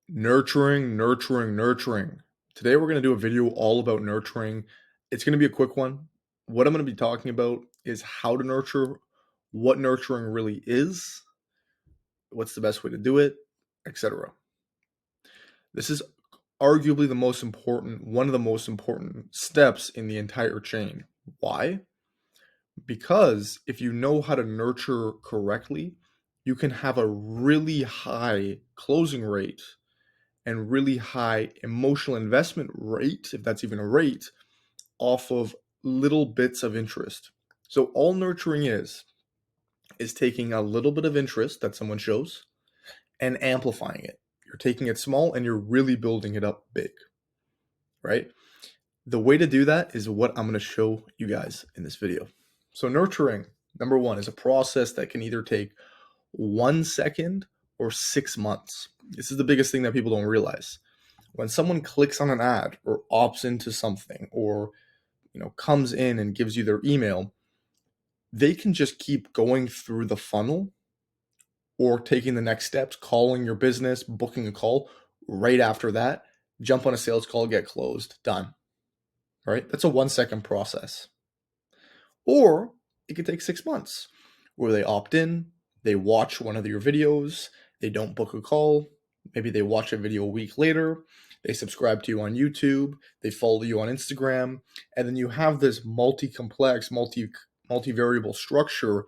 Nurturing, nurturing, nurturing. Today we're going to do a video all about nurturing. It's going to be a quick one. What I'm going to be talking about is how to nurture, what nurturing really is, what's the best way to do it, etc. This is arguably one of the most important steps in the entire chain. Why? Because if you know how to nurture correctly, you can have a really high closing rate and really high emotional investment rate, if that's even a rate, off of little bits of interest. So all nurturing is taking a little bit of interest that someone shows and amplifying it. You're taking it small and you're really building it up big, right? The way to do that is what I'm going to show you guys in this video. So nurturing, number one, is a process that can either take 1 second or 6 months. This is the biggest thing that people don't realize. When someone clicks on an ad or opts into something or comes in and gives you their email, they can just keep going through the funnel or taking the next steps, calling your business, booking a call right after that, jump on a sales call, get closed, done. Right? That's a 1 second process. Or it could take 6 months where they opt in, they watch one of your videos, they don't book a call, maybe they watch a video a week later, they subscribe to you on YouTube, they follow you on Instagram, and then you have this multi-complex, multi-variable structure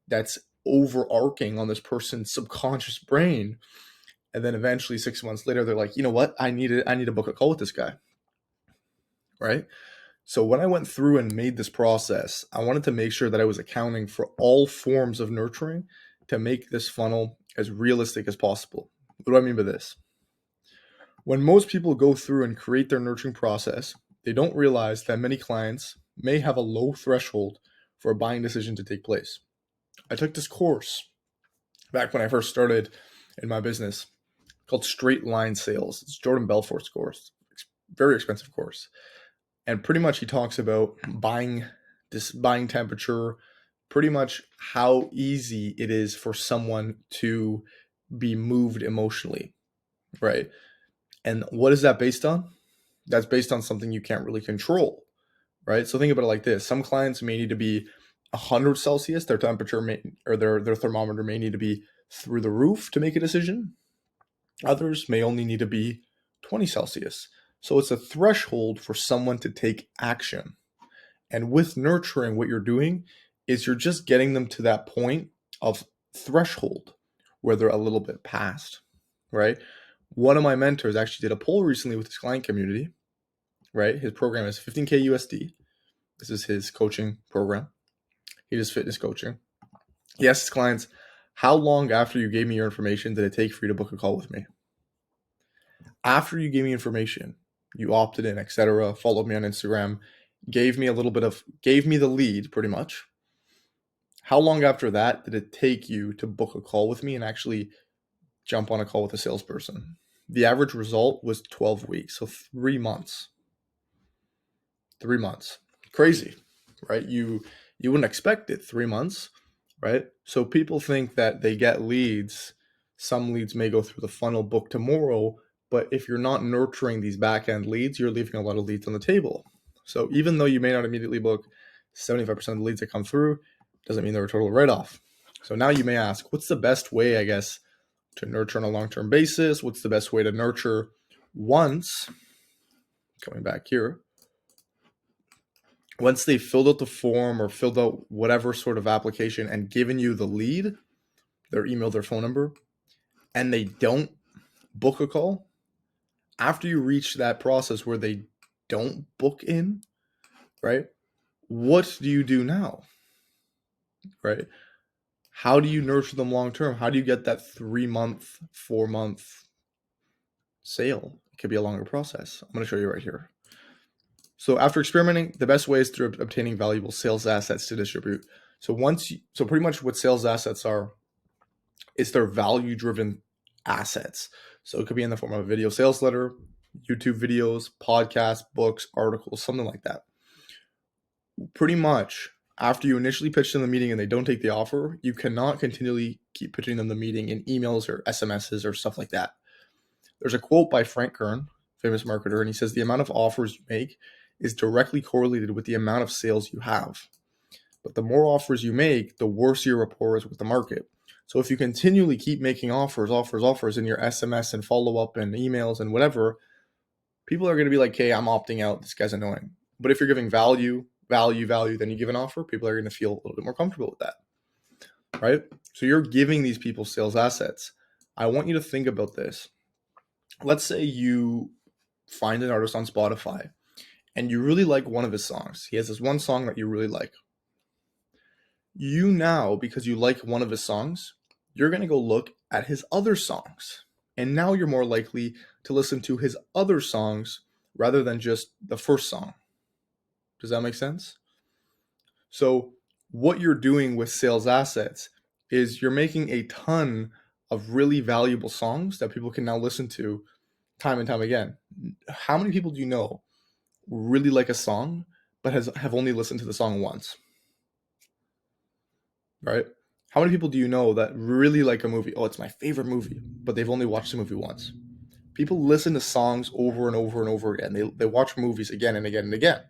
that's overarching on this person's subconscious brain. And then eventually 6 months later, they're like, you know what? I need to book a call with this guy. Right? So when I went through and made this process, I wanted to make sure that I was accounting for all forms of nurturing to make this funnel as realistic as possible. What do I mean by this? When most people go through and create their nurturing process, they don't realize that many clients may have a low threshold for a buying decision to take place. I took this course back when I first started in my business called Straight Line Sales. It's Jordan Belfort's course. It's a very expensive course. And pretty much he talks about buying temperature, pretty much how easy it is for someone to be moved emotionally, right? And what is that based on? That's based on something you can't really control, right? So think about it like this. Some clients may need to be 100 Celsius, their temperature may, or their thermometer may need to be through the roof to make a decision. Others may only need to be 20 Celsius. So it's a threshold for someone to take action. And with nurturing, what you're doing is you're just getting them to that point of threshold where they're a little bit past, right? One of my mentors actually did a poll recently with his client community, right? His program is 15K USD. This is his coaching program. He does fitness coaching. He asked his clients, how long after you gave me your information did it take for you to book a call with me? After you gave me information, you opted in, etc., followed me on Instagram, gave me the lead pretty much. How long after that did it take you to book a call with me and actually jump on a call with a salesperson? The average result was 12 weeks, so 3 months. 3 months. Crazy, right? You wouldn't expect it, 3 months, right? So people think that they get leads. Some leads may go through the funnel, book tomorrow, but if you're not nurturing these back-end leads, you're leaving a lot of leads on the table. So even though you may not immediately book 75% of the leads that come through, doesn't mean they're a total write-off. So now you may ask, what's the best way, I guess, to nurture on a long-term basis? What's the best way to nurture once, coming back here, once they filled out the form or filled out whatever sort of application and given you the lead, their email, their phone number, and they don't book a call, after you reach that process where they don't book in, right? What do you do now, right? How do you nurture them long term? How do you get that 3 month, 4 month sale? It could be a longer process. I'm going to show you right here. So after experimenting, the best way is through obtaining valuable sales assets to distribute. So pretty much what sales assets are, is they're value-driven assets. So it could be in the form of a video sales letter, YouTube videos, podcasts, books, articles, something like that. Pretty much after you initially pitch them the meeting and they don't take the offer, you cannot continually keep pitching them the meeting in emails or SMSs or stuff like that. There's a quote by Frank Kern, famous marketer, and he says the amount of offers you make is directly correlated with the amount of sales you have. But the more offers you make, the worse your rapport is with the market. So if you continually keep making offers in your SMS and follow-up and emails and whatever, people are going to be like, hey, I'm opting out. This guy's annoying. But if you're giving value, then you give an offer, people are going to feel a little bit more comfortable with that, right? So you're giving these people sales assets. I want you to think about this. Let's say you find an artist on Spotify and you really like one of his songs. He has this one song that you really like. You now, because you like one of his songs, you're going to go look at his other songs. And now you're more likely to listen to his other songs rather than just the first song. Does that make sense? So what you're doing with sales assets is you're making a ton of really valuable songs that people can now listen to time and time again. How many people do you know really like a song but have only listened to the song once? Right? How many people do you know that really like a movie? Oh, it's my favorite movie, but they've only watched the movie once. People listen to songs over and over and over again. They watch movies again and again and again,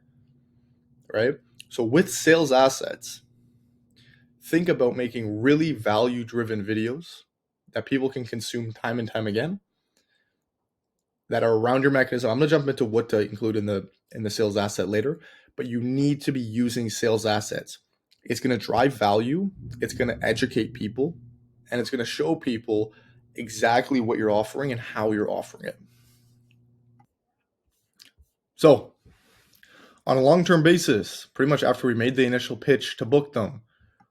right? So with sales assets, think about making really value-driven videos that people can consume time and time again that are around your mechanism. I'm going to jump into what to include in the sales asset later, but you need to be using sales assets. It's going to drive value, it's going to educate people, and it's going to show people exactly what you're offering and how you're offering it. So, on a long-term basis, pretty much after we made the initial pitch to book them,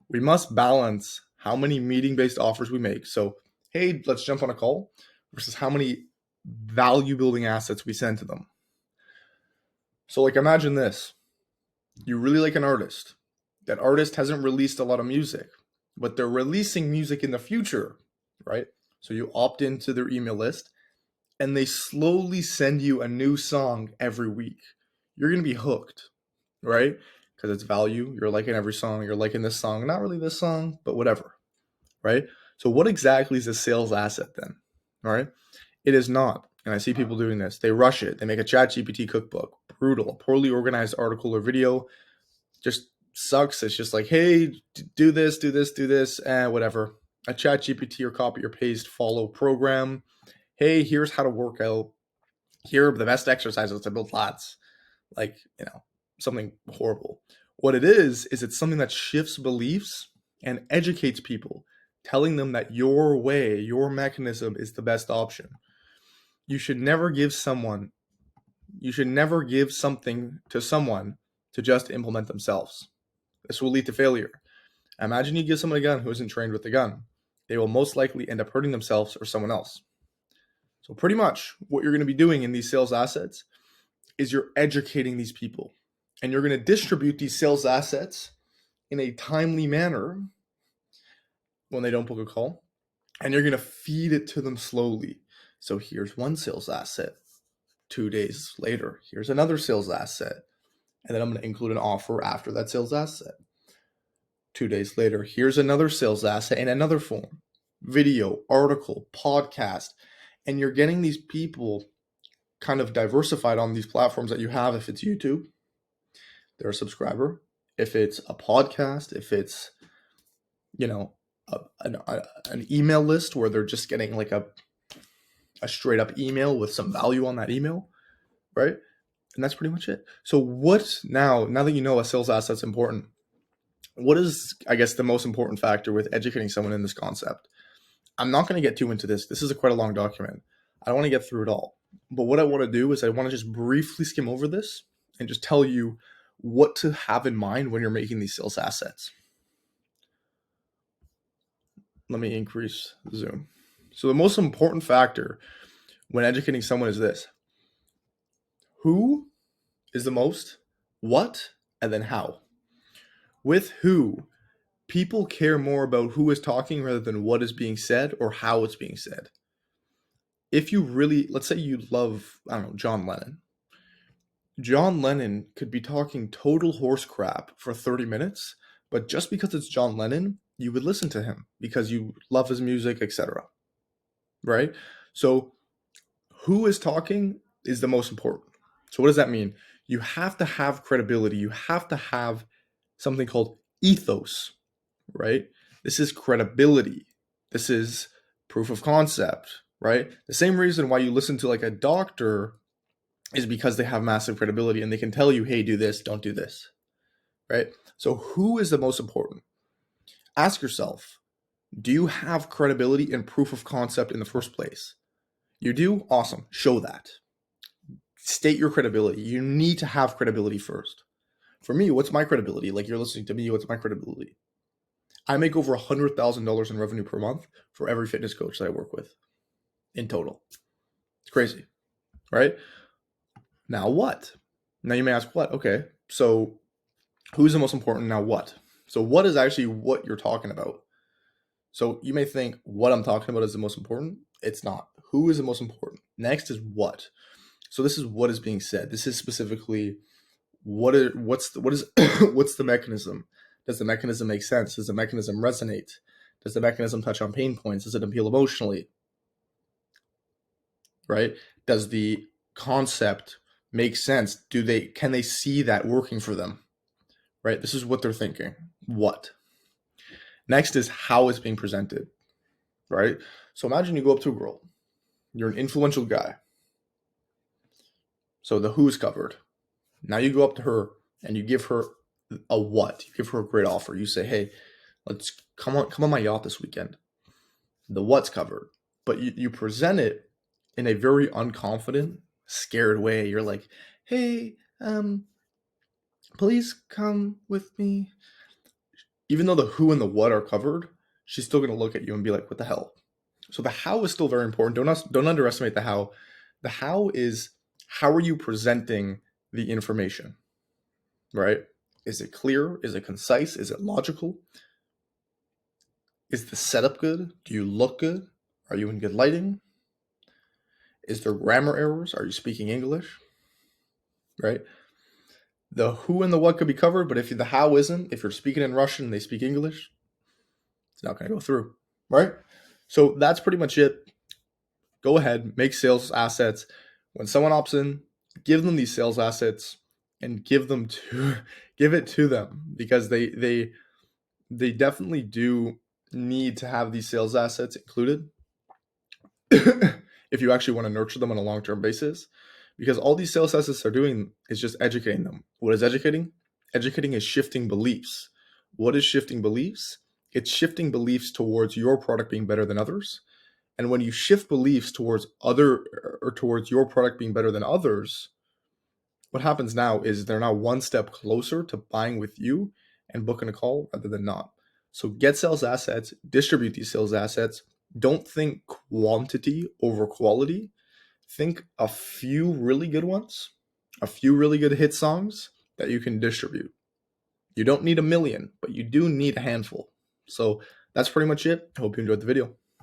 we must balance how many meeting-based offers we make. So, hey, let's jump on a call versus how many value-building assets we send to them. So, like, imagine this. You really like an artist. That artist hasn't released a lot of music, but they're releasing music in the future, right? So you opt into their email list and they slowly send you a new song every week. You're going to be hooked, right? Because it's value. You're liking every song. You're liking this song. Not really this song, but whatever, right? So what exactly is a sales asset then? All right. It is not. And I see people doing this. They rush it. They make a ChatGPT cookbook. Brutal. Poorly organized article or video. Just sucks. It's just like, hey, do this, whatever. A ChatGPT or copy or paste follow program. Hey, here's how to work out. Here are the best exercises to build lats. Like, something horrible. What it is it's something that shifts beliefs and educates people, telling them that your way, your mechanism is the best option. You should never give something to someone to just implement themselves. This will lead to failure. Imagine you give someone a gun who isn't trained with the gun. They will most likely end up hurting themselves or someone else. So pretty much what you're going to be doing in these sales assets is you're educating these people. And you're going to distribute these sales assets in a timely manner when they don't book a call. And you're going to feed it to them slowly. So here's one sales asset. 2 days later, here's another sales asset. And then I'm going to include an offer after that sales asset. 2 days later, here's another sales asset in another form. Video, article, podcast. And you're getting these people kind of diversified on these platforms that you have. If it's YouTube, they're a subscriber. If it's a podcast, if it's, an email list where they're just getting like a straight up email with some value on that email, right? And that's pretty much it. So what now that you know a sales asset's important, what is, I guess, the most important factor with educating someone in this concept? I'm not going to get too into this. This is quite a long document. I don't want to get through it all. But what I want to do is I want to just briefly skim over this and just tell you what to have in mind when you're making these sales assets. Let me increase the zoom. So the most important factor when educating someone is this. Who is the most, what, and then how. With who, people care more about who is talking rather than what is being said or how it's being said. If you really, let's say you love, John Lennon. John Lennon could be talking total horse crap for 30 minutes, but just because it's John Lennon, you would listen to him because you love his music, etc. Right? So who is talking is the most important. So what does that mean? You have to have credibility. You have to have something called ethos, right? This is credibility. This is proof of concept, right? The same reason why you listen to like a doctor is because they have massive credibility and they can tell you, hey, do this, don't do this, right? So who is the most important? Ask yourself, do you have credibility and proof of concept in the first place? You do? Awesome. Show that. State your credibility. You need to have credibility first. For me, what's my credibility? Like you're listening to me, what's my credibility? I make over $100,000 in revenue per month for every fitness coach that I work with in total. It's crazy, right? Now what? Now you may ask what? Okay, so who's the most important? Now what? So what is actually what you're talking about? So you may think what I'm talking about is the most important. It's not. Who is the most important? Next is what. So this is what is being said. This is specifically what's the mechanism? Does the mechanism make sense? Does the mechanism resonate? Does the mechanism touch on pain points? Does it appeal emotionally? Right? Does the concept make sense? Can they see that working for them? Right? This is what they're thinking. What? Next is how it's being presented. Right? So imagine you go up to a girl. You're an influential guy. So the who's covered. Now you go up to her and you give her a what? You give her a great offer. You say, hey, let's come on my yacht this weekend. The what's covered. But you present it in a very unconfident, scared way. You're like, hey, please come with me. Even though the who and the what are covered, she's still going to look at you and be like, what the hell? So the how is still very important. Don't underestimate the how. The how is, how are you presenting the information, right? Is it clear? Is it concise? Is it logical? Is the setup good? Do you look good? Are you in good lighting? Is there grammar errors? Are you speaking English? Right? The who and the what could be covered, but if the how isn't, if you're speaking in Russian and they speak English, it's not going to go through, right? So that's pretty much it. Go ahead, make sales assets. When someone opts in, give them these sales assets and give it to them, because they definitely do need to have these sales assets included if you actually want to nurture them on a long-term basis, because all these sales assets are doing is just educating them. What is educating? Educating is shifting beliefs. What is shifting beliefs? It's shifting beliefs towards your product being better than others. And when you shift beliefs towards your product being better than others, what happens now is they're now one step closer to buying with you and booking a call rather than not. So get sales assets, distribute these sales assets. Don't think quantity over quality. Think a few really good ones, a few really good hit songs that you can distribute. You don't need a million, but you do need a handful. So that's pretty much it. I hope you enjoyed the video.